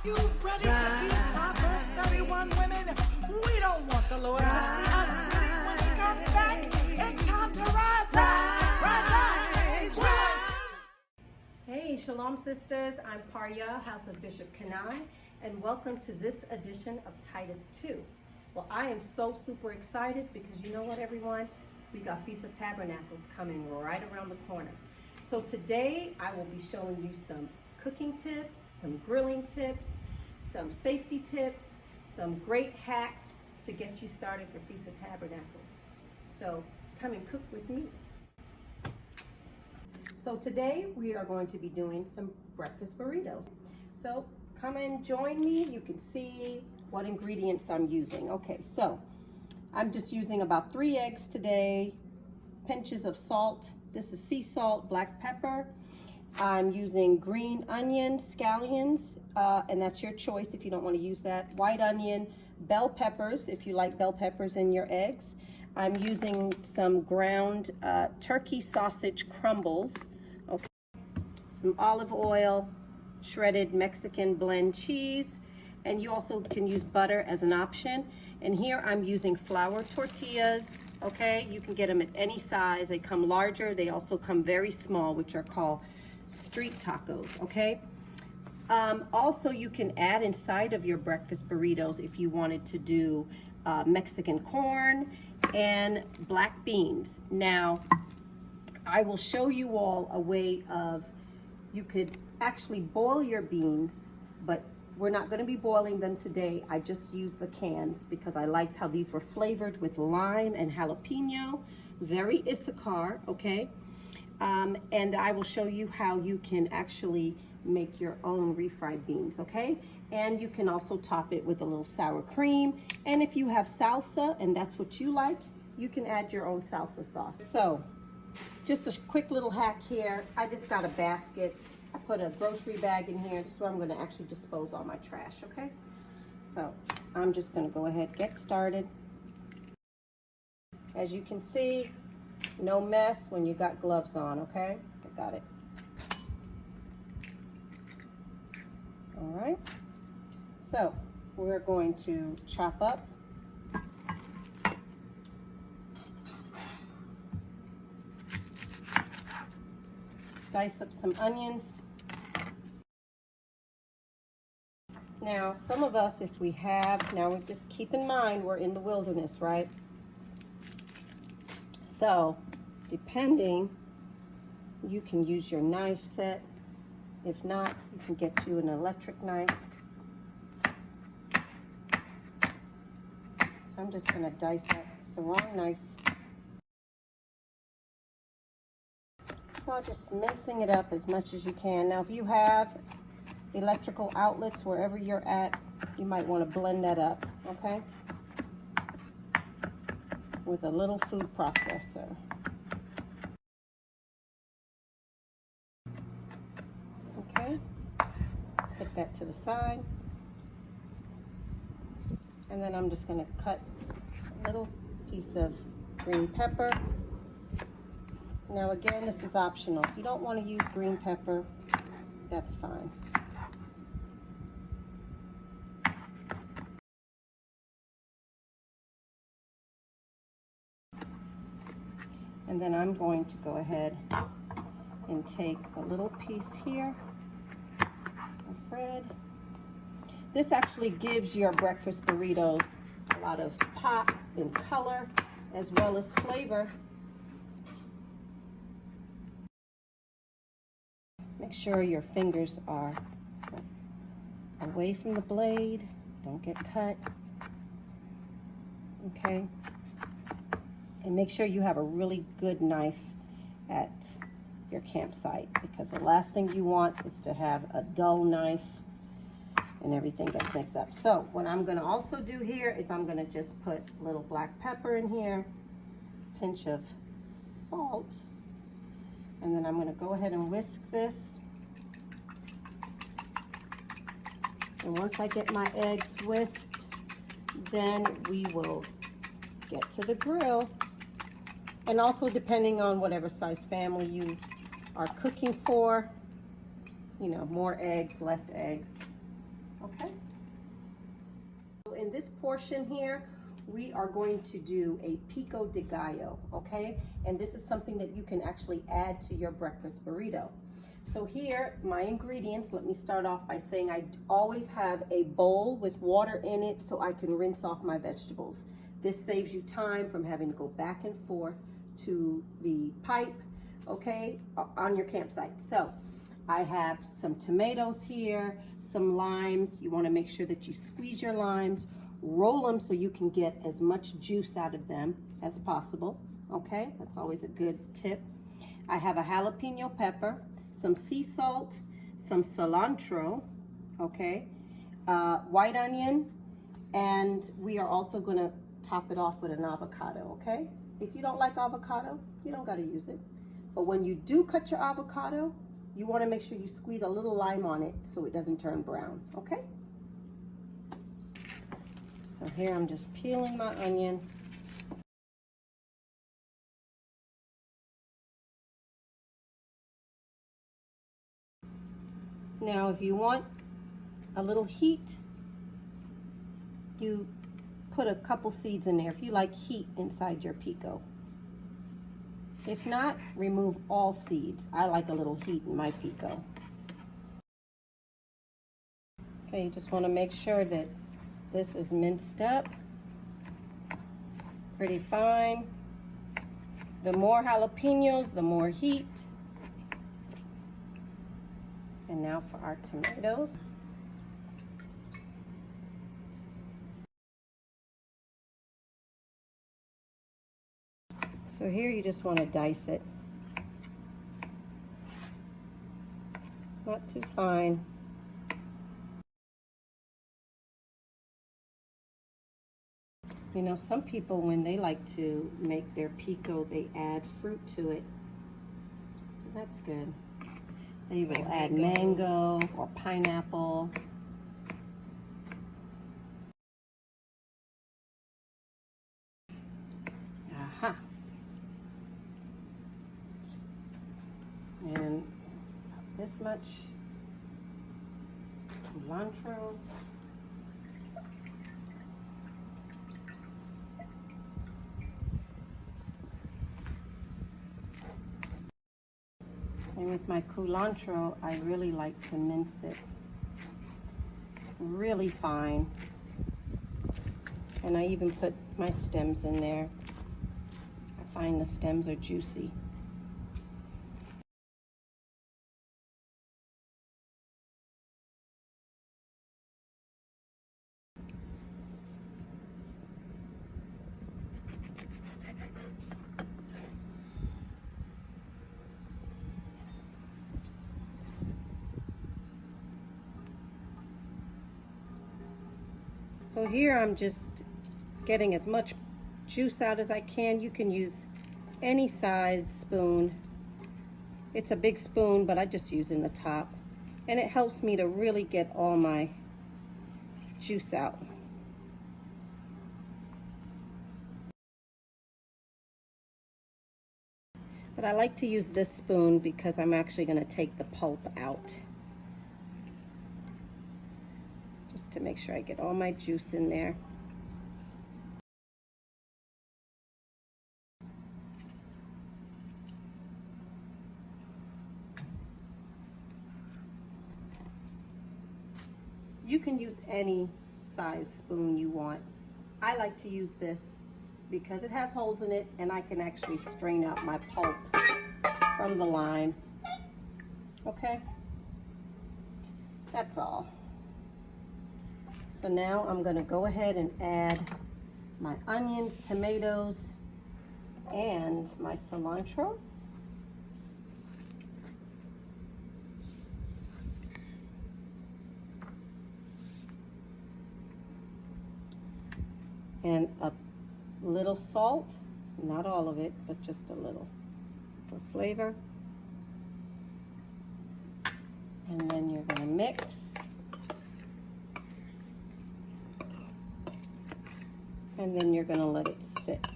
You ready to be Proverbs 31 women? We don't want the Lord to see us sitting when he comes back. It's time to rise up, rise up, rise. Hey, Shalom sisters, I'm Parya, House of Bishop Kanai, and welcome to this edition of Titus 2. Well, I am so super excited because you know what, everyone? We got Feast of Tabernacles coming right around the corner. So today I will be showing you some cooking tips, some grilling tips, some safety tips, some great hacks to get you started for Feast of Tabernacles. So come and cook with me. So today we are going to be doing some breakfast burritos. So come and join me. You can see what ingredients I'm using. Okay, so I'm just using about 3 eggs today, pinches of salt. This is sea salt, black pepper. I'm using green onion, scallions, and that's your choice if you don't want to use that. White onion, bell peppers, if you like bell peppers in your eggs. I'm using some ground turkey sausage crumbles. Okay, some olive oil, shredded Mexican blend cheese, and you also can use butter as an option. And here I'm using flour tortillas. Okay, you can get them at any size. They come larger. They also come very small, which are called street tacos. Okay. Also, you can add inside of your breakfast burritos if you wanted to do Mexican corn and black beans. Now, I will show you all a way of, you could actually boil your beans, but we're not going to be boiling them today. I just used the cans because I liked how these were flavored with lime and jalapeno. Very Issachar, okay? And I will show you how you can actually make your own refried beans, okay? And you can also top it with a little sour cream. And if you have salsa and that's what you like, you can add your own salsa sauce. So, just a quick little hack here. I just got a basket. I put a grocery bag in here. This is where I'm going to actually dispose all my trash, okay? So I'm just going to go ahead and get started. As you can see, no mess when you got gloves on, okay? I got it. All right. So we're going to chop up dice up some onions. Now, some of us, if we have, now we just keep in mind we're in the wilderness, right? So, depending, you can use your knife set. If not, you can get you an electric knife. So I'm just going to dice up. It's the wrong knife. So just mincing it up as much as you can. Now, if you have electrical outlets wherever you're at, you might want to blend that up, okay? With a little food processor. Okay, put that to the side. And then I'm just going to cut a little piece of green pepper. Now again, this is optional. If you don't want to use green pepper, that's fine. And then I'm going to go ahead and take a little piece here of bread. This actually gives your breakfast burritos a lot of pop and color as well as flavor. Make sure your fingers are away from the blade. Don't get cut. Okay. And make sure you have a really good knife at your campsite, because the last thing you want is to have a dull knife and everything gets mixed up. So what I'm going to also do here is I'm going to just put a little black pepper in here, pinch of salt, and then I'm going to go ahead and whisk this. And once I get my eggs whisked, then we will get to the grill. And also, depending on whatever size family you are cooking for, you know, more eggs, less eggs, okay? So in this portion here, we are going to do a pico de gallo, okay? And this is something that you can actually add to your breakfast burrito. So here, my ingredients, let me start off by saying I always have a bowl with water in it so I can rinse off my vegetables. This saves you time from having to go back and forth to the pipe, okay, on your campsite. So I have some tomatoes here, some limes. You want to make sure that you squeeze your limes, roll them so you can get as much juice out of them as possible, okay? That's always a good tip. I have a jalapeno pepper, some sea salt, some cilantro, okay, white onion, and we are also going to top it off with an avocado, okay? If you don't like avocado, you don't got to use it. But when you do cut your avocado, you want to make sure you squeeze a little lime on it so it doesn't turn brown, okay? So here I'm just peeling my onion. Now if you want a little heat, you put a couple seeds in there if you like heat inside your pico. If not, remove all seeds. I like a little heat in my pico. Okay, you just want to make sure that this is minced up pretty fine. The more jalapenos, the more heat. And now for our tomatoes. So here you just want to dice it. Not too fine. You know, some people, when they like to make their pico, they add fruit to it. So that's good. They will add mango or pineapple. Aha. And this much cilantro. And with my culantro, I really like to mince it really fine. And I even put my stems in there. I find the stems are juicy. So here I'm just getting as much juice out as I can. You can use any size spoon. It's a big spoon, but I just use in the top. And it helps me to really get all my juice out. But I like to use this spoon because I'm actually going to take the pulp out. To make sure I get all my juice in there. You can use any size spoon you want. I like to use this because it has holes in it and I can actually strain out my pulp from the lime. Okay? That's all. So now I'm going to go ahead and add my onions, tomatoes, and my cilantro. And a little salt, not all of it, but just a little for flavor. And then you're going to mix. And then you're going to let it sit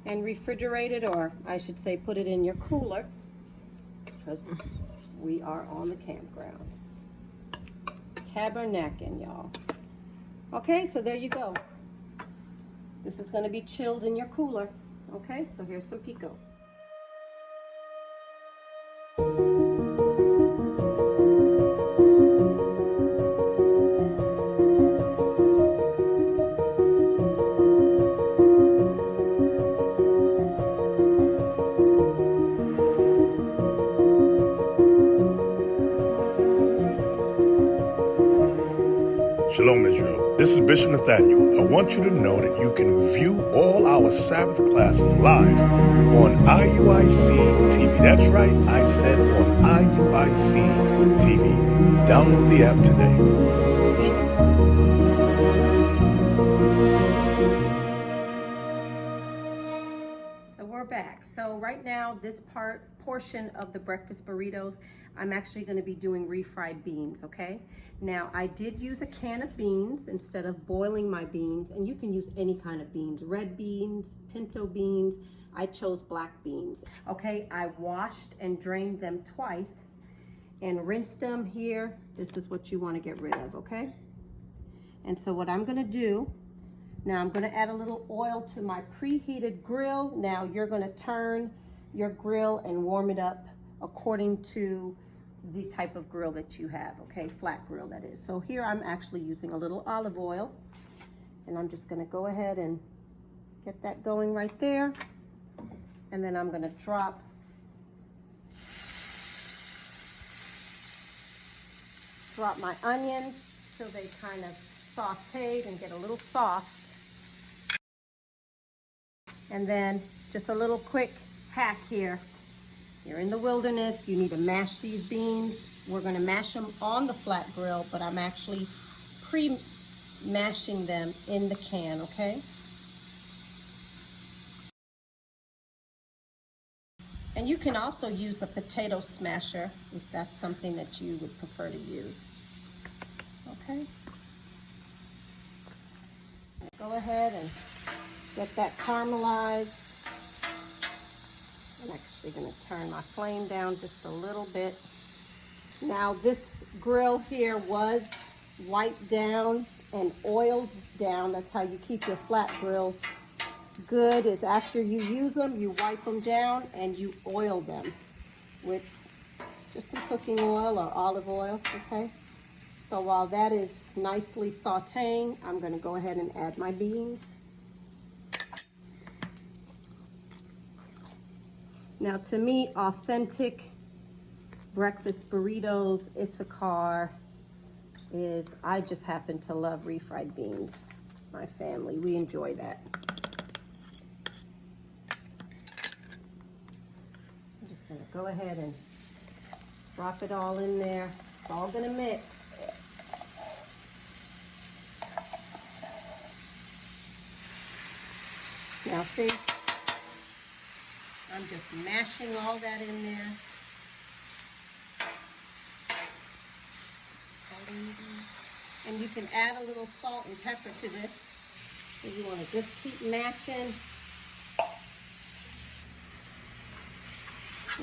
and refrigerate it, or I should say put it in your cooler, because we are on the campgrounds. tabernacling, y'all. Okay, so there you go. This is going to be chilled in your cooler. Okay, so here's some pico. Shalom, Israel. This is Bishop Nathaniel. I want you to know that you can view all our Sabbath classes live on IUIC TV. That's right, I said on IUIC TV. Download the app today. Shalom. So we're back. So right now, this portion of the breakfast burritos, I'm actually going to be doing refried beans, okay? Now, I did use a can of beans instead of boiling my beans, and you can use any kind of beans, red beans, pinto beans. I chose black beans, okay? I washed and drained them twice and rinsed them here. This is what you want to get rid of, okay? And so what I'm going to do, now I'm going to add a little oil to my preheated grill. Now you're going to turn your grill and warm it up according to the type of grill that you have, okay? Flat grill, that is. So here I'm actually using a little olive oil, and I'm just going to go ahead and get that going right there. And then I'm going to drop my onions till they kind of sauteed and get a little soft. And then just a little quick hack here. You're in the wilderness, you need to mash these beans. We're gonna mash them on the flat grill, but I'm actually pre-mashing them in the can, okay? And you can also use a potato smasher if that's something that you would prefer to use, okay? Go ahead and get that caramelized. I'm actually going to turn my flame down just a little bit. Now this grill here was wiped down and oiled down. That's how you keep your flat grills good, is after you use them, you wipe them down and you oil them with just some cooking oil or olive oil, okay? So while that is nicely sauteing, I'm going to go ahead and add my beans. Now, to me, authentic breakfast burritos, Issachar, is, I just happen to love refried beans. My family, we enjoy that. I'm just gonna go ahead and drop it all in there. It's all gonna mix. Now see, I'm just mashing all that in there. And you can add a little salt and pepper to this. So you want to just keep mashing.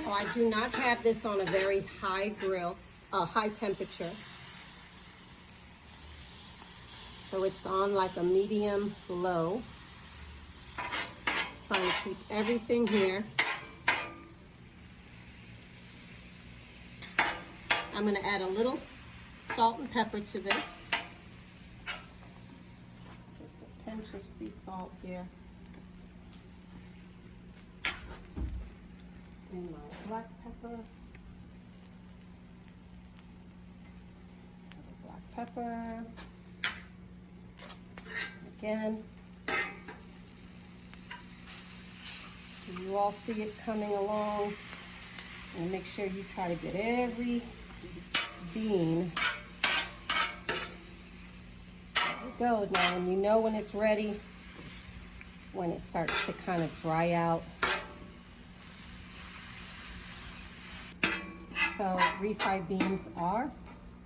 Now I do not have this on a very high grill, high temperature. So it's on like a medium low. Trying to keep everything here. I'm going to add a little salt and pepper to this. Just a pinch of sea salt here. And my black pepper. Black pepper. Again. You all see it coming along, and make sure you try to get every bean. There we go. Now, when you know when it's ready, when it starts to kind of dry out. So, refried beans are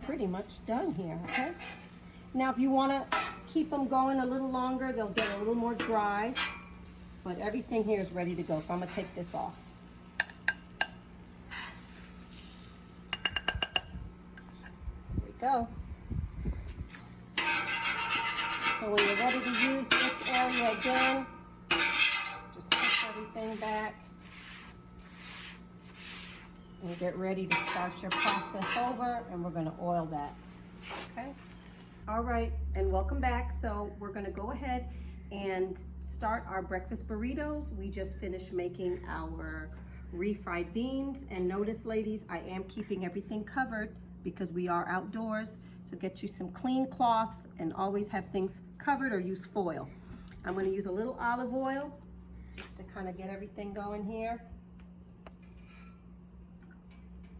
pretty much done here, okay? Now, if you want to keep them going a little longer, they'll get a little more dry. But everything here is ready to go, so I'm going to take this off. There we go. So when you're ready to use this area again, just push everything back and get ready to start your process over, and we're going to oil that. Okay? All right, and welcome back. So we're going to go ahead and start our breakfast burritos. We just finished making our refried beans, and notice, ladies, I am keeping everything covered because we are outdoors. So get you some clean cloths and always have things covered, or use foil. I'm going to use a little olive oil just to kind of get everything going here.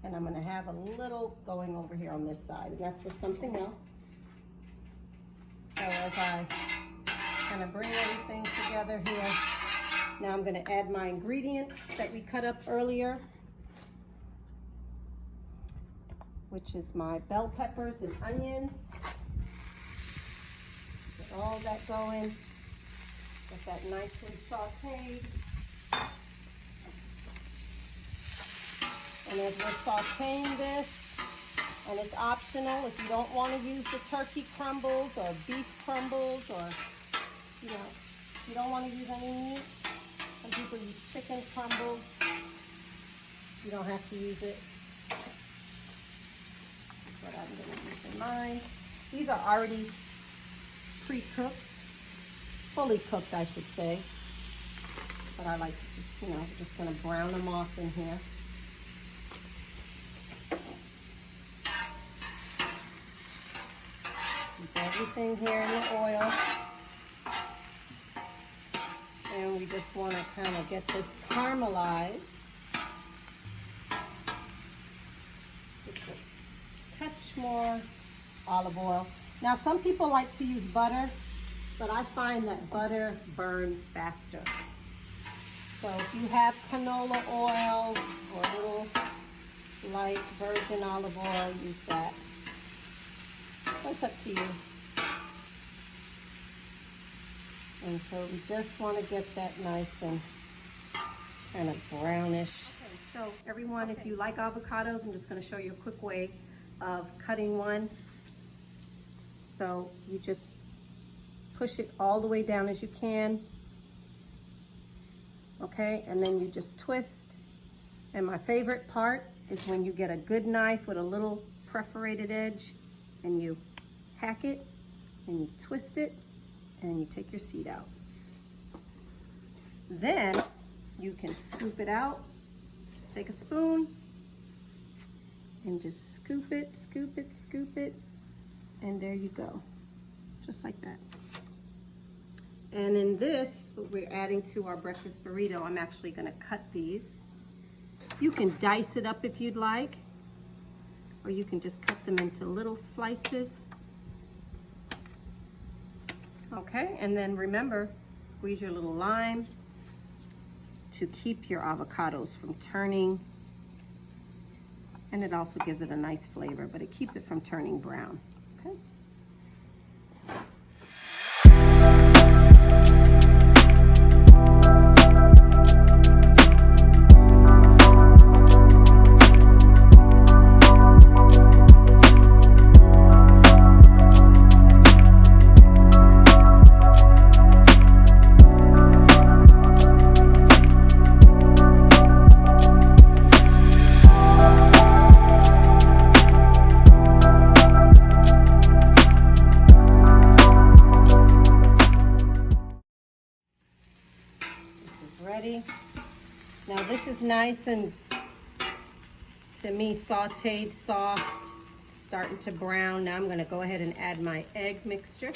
And I'm going to have a little going over here on this side, and that's for something else. So as I kind of bring everything together here, now I'm going to add my ingredients that we cut up earlier, which is my bell peppers and onions. Get all that going. Get that nicely sauteed. And as we're sauteing this, and it's optional if you don't want to use the turkey crumbles or beef crumbles, or, you know, if you don't want to use any meat. Some people use chicken crumbles. You don't have to use it. That's what I'm going to use in mine. These are already pre-cooked, fully cooked, I should say. But I like to just, you know, just going to brown them off in here. Everything here in the oil, and we just want to kind of get this caramelized. Just a touch more olive oil. Now, some people like to use butter, but I find that butter burns faster. So if you have canola oil or a little light virgin olive oil, use that. That's up to you. And so we just want to get that nice and kind of brownish. Okay, so everyone, if you like avocados, I'm just going to show you a quick way of cutting one. So you just push it all the way down as you can. Okay, and then you just twist. And my favorite part is when you get a good knife with a little perforated edge, and you hack it, and you twist it, and you take your seed out. Then you can scoop it out. Just take a spoon and just scoop it, scoop it, scoop it, and there you go. Just like that. And in this, what we're adding to our breakfast burrito, I'm actually gonna cut these. You can dice it up if you'd like, or you can just cut them into little slices. Okay, and then remember, squeeze your little lime to keep your avocados from turning. And it also gives it a nice flavor, but it keeps it from turning brown. Okay. Ready. Now this is nice and, to me, sauteed, soft, starting to brown. Now I'm going to go ahead and add my egg mixture.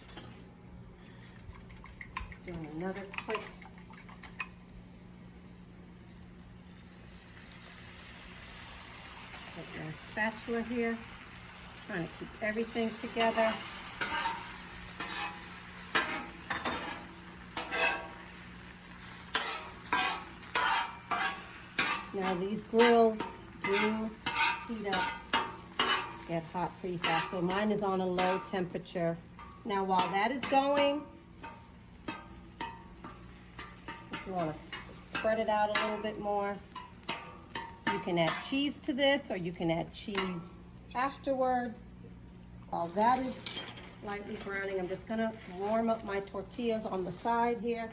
Just doing another quick. Get your spatula here. Trying to keep everything together. Now these grills do heat up, get hot pretty fast. So mine is on a low temperature. Now while that is going, if you want to spread it out a little bit more, You can add cheese to this, or you can add cheese afterwards. While that is lightly browning, I'm just gonna warm up my tortillas on the side here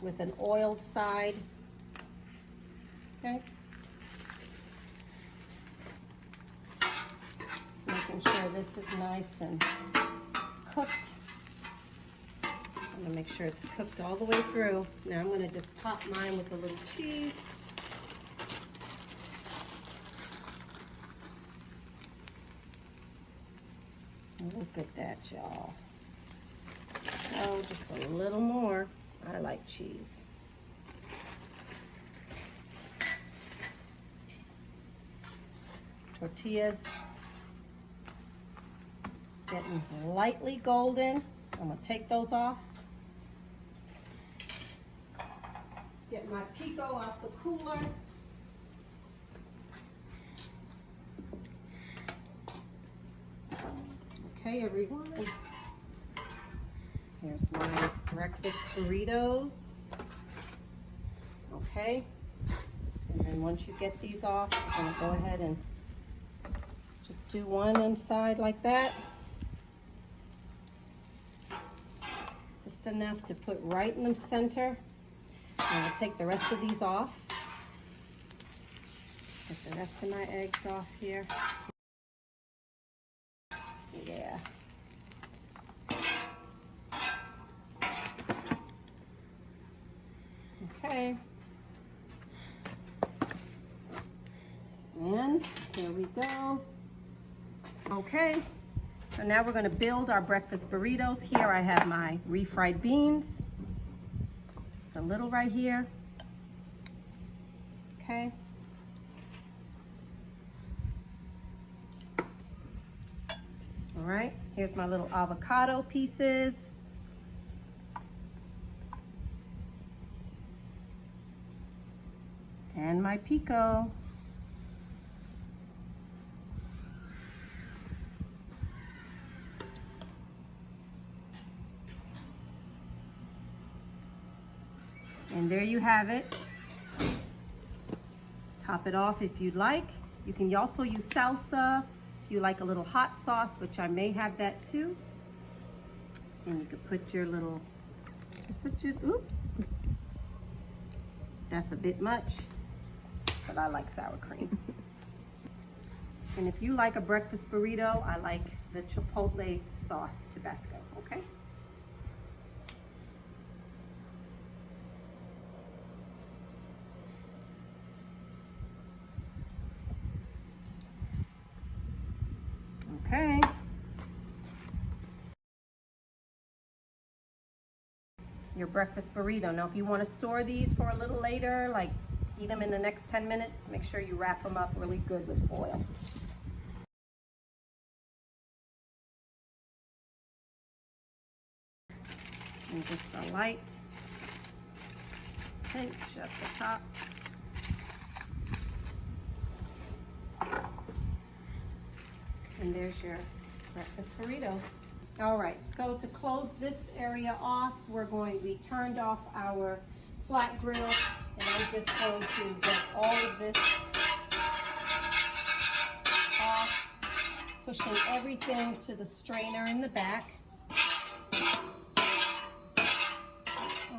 with an oiled side. Okay. Making sure this is nice and cooked. I'm gonna make sure it's cooked all the way through. Now I'm gonna just top mine with a little cheese. Look at that, y'all. Oh, just a little more. I like cheese. Tortillas getting lightly golden. I'm gonna take those off. Get my pico off the cooler. Okay, everyone. Here's my breakfast burritos. Okay. And then once you get these off, I'm gonna go ahead and just do one inside like that. Just enough to put right in the center. And I'll take the rest of these off. Get the rest of my eggs off here. Yeah. Okay. And here we go. Okay. So now we're going to build our breakfast burritos. Here I have my refried beans. Just a little right here. Okay. All right, here's my little avocado pieces. And my pico. And there you have it. Top it off if you'd like. You can also use salsa. You like a little hot sauce, which I may have that too. And you could put your little, oops. That's a bit much, but I like sour cream. And if you like a breakfast burrito, I like the chipotle sauce Tabasco, okay? Okay. Your breakfast burrito. Now, if you want to store these for a little later, like eat them in the next 10 minutes, make sure you wrap them up really good with foil. And just a light pinch at the top. And there's your breakfast burritos. All right, so to close this area off, we turned off our flat grill, and I'm just going to get all of this off, pushing everything to the strainer in the back.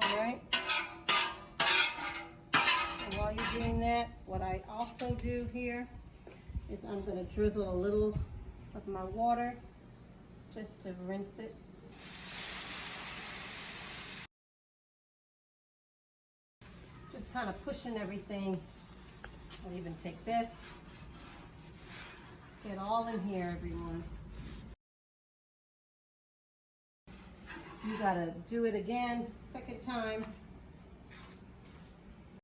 All right. And while you're doing that, what I also do here is I'm going to drizzle a little of my water just to rinse it. Just kind of pushing everything. I'll even take this. Get all in here, everyone. You gotta do it again, second time.